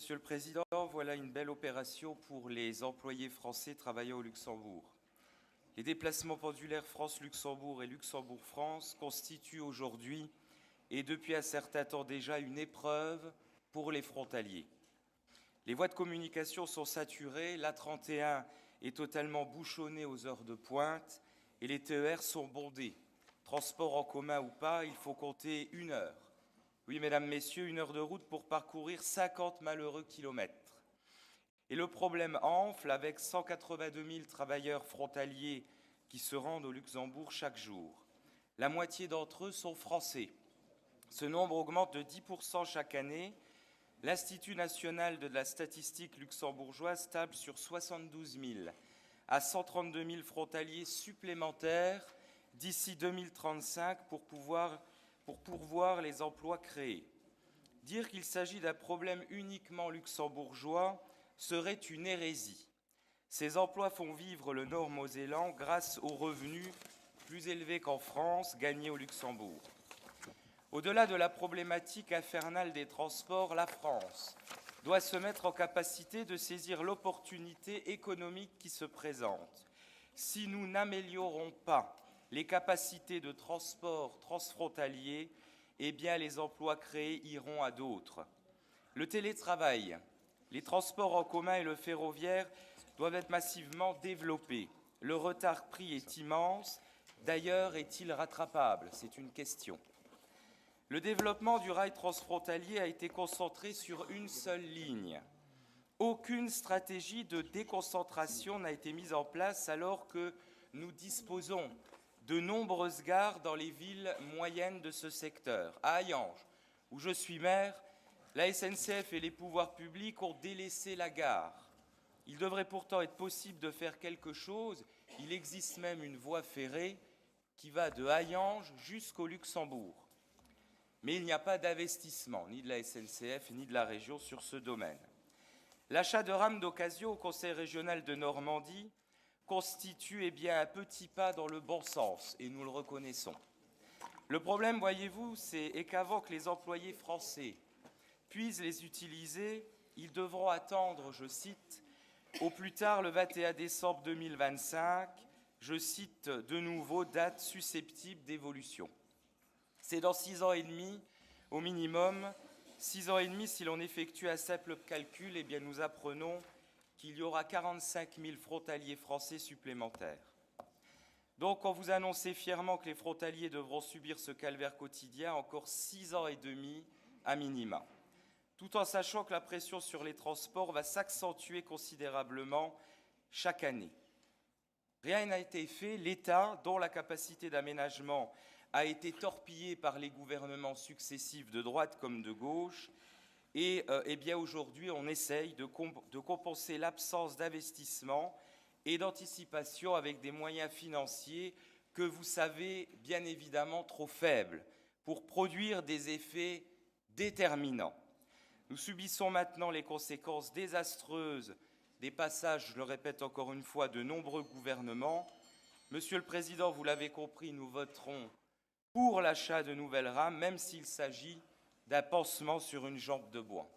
Monsieur le Président, voilà une belle opération pour les employés français travaillant au Luxembourg. Les déplacements pendulaires France-Luxembourg et Luxembourg-France constituent aujourd'hui et depuis un certain temps déjà une épreuve pour les frontaliers. Les voies de communication sont saturées, l'A31 est totalement bouchonnée aux heures de pointe et les TER sont bondés. Transport en commun ou pas, il faut compter 1 heure. Oui, mesdames, messieurs, 1 heure de route pour parcourir 50 malheureux kilomètres. Et le problème enfle avec 182 000 travailleurs frontaliers qui se rendent au Luxembourg chaque jour. La moitié d'entre eux sont français. Ce nombre augmente de 10% chaque année. L'Institut national de la statistique luxembourgeoise table sur 72 000 à 132 000 frontaliers supplémentaires d'ici 2035 pour pourvoir les emplois créés. Dire qu'il s'agit d'un problème uniquement luxembourgeois serait une hérésie. Ces emplois font vivre le Nord-Mosellan grâce aux revenus plus élevés qu'en France, gagnés au Luxembourg. Au-delà de la problématique infernale des transports, la France doit se mettre en capacité de saisir l'opportunité économique qui se présente. Si nous n'améliorons pas les capacités de transport transfrontalier, eh bien les emplois créés iront à d'autres. Le télétravail, les transports en commun et le ferroviaire doivent être massivement développés. Le retard pris est immense. D'ailleurs, est-il rattrapable? C'est une question. Le développement du rail transfrontalier a été concentré sur une seule ligne. Aucune stratégie de déconcentration n'a été mise en place alors que nous disposons de nombreuses gares dans les villes moyennes de ce secteur. À Hayange, où je suis maire, la SNCF et les pouvoirs publics ont délaissé la gare. Il devrait pourtant être possible de faire quelque chose. Il existe même une voie ferrée qui va de Hayange jusqu'au Luxembourg. Mais il n'y a pas d'investissement, ni de la SNCF, ni de la région sur ce domaine. L'achat de rames d'occasion au Conseil régional de Normandie constitue un petit pas dans le bon sens, et nous le reconnaissons. Le problème, voyez-vous, est qu'avant que les employés français puissent les utiliser, ils devront attendre, je cite, au plus tard le 21 décembre 2025, je cite de nouveau, date susceptible d'évolution. C'est dans 6 ans et demi, au minimum. 6 ans et demi, si l'on effectue un simple calcul, eh bien nous apprenons qu'il y aura 45 000 frontaliers français supplémentaires. Donc, quand vous annoncez fièrement que les frontaliers devront subir ce calvaire quotidien, encore 6 ans et demi à minima, tout en sachant que la pression sur les transports va s'accentuer considérablement chaque année. Rien n'a été fait. L'État, dont la capacité d'aménagement a été torpillée par les gouvernements successifs de droite comme de gauche, et bien aujourd'hui, on essaye de compenser l'absence d'investissement et d'anticipation avec des moyens financiers que vous savez bien évidemment trop faibles pour produire des effets déterminants. Nous subissons maintenant les conséquences désastreuses des passages, je le répète encore une fois, de nombreux gouvernements. Monsieur le Président, vous l'avez compris, nous voterons pour l'achat de nouvelles rames, même s'il s'agit d'un pansement sur une jambe de bois.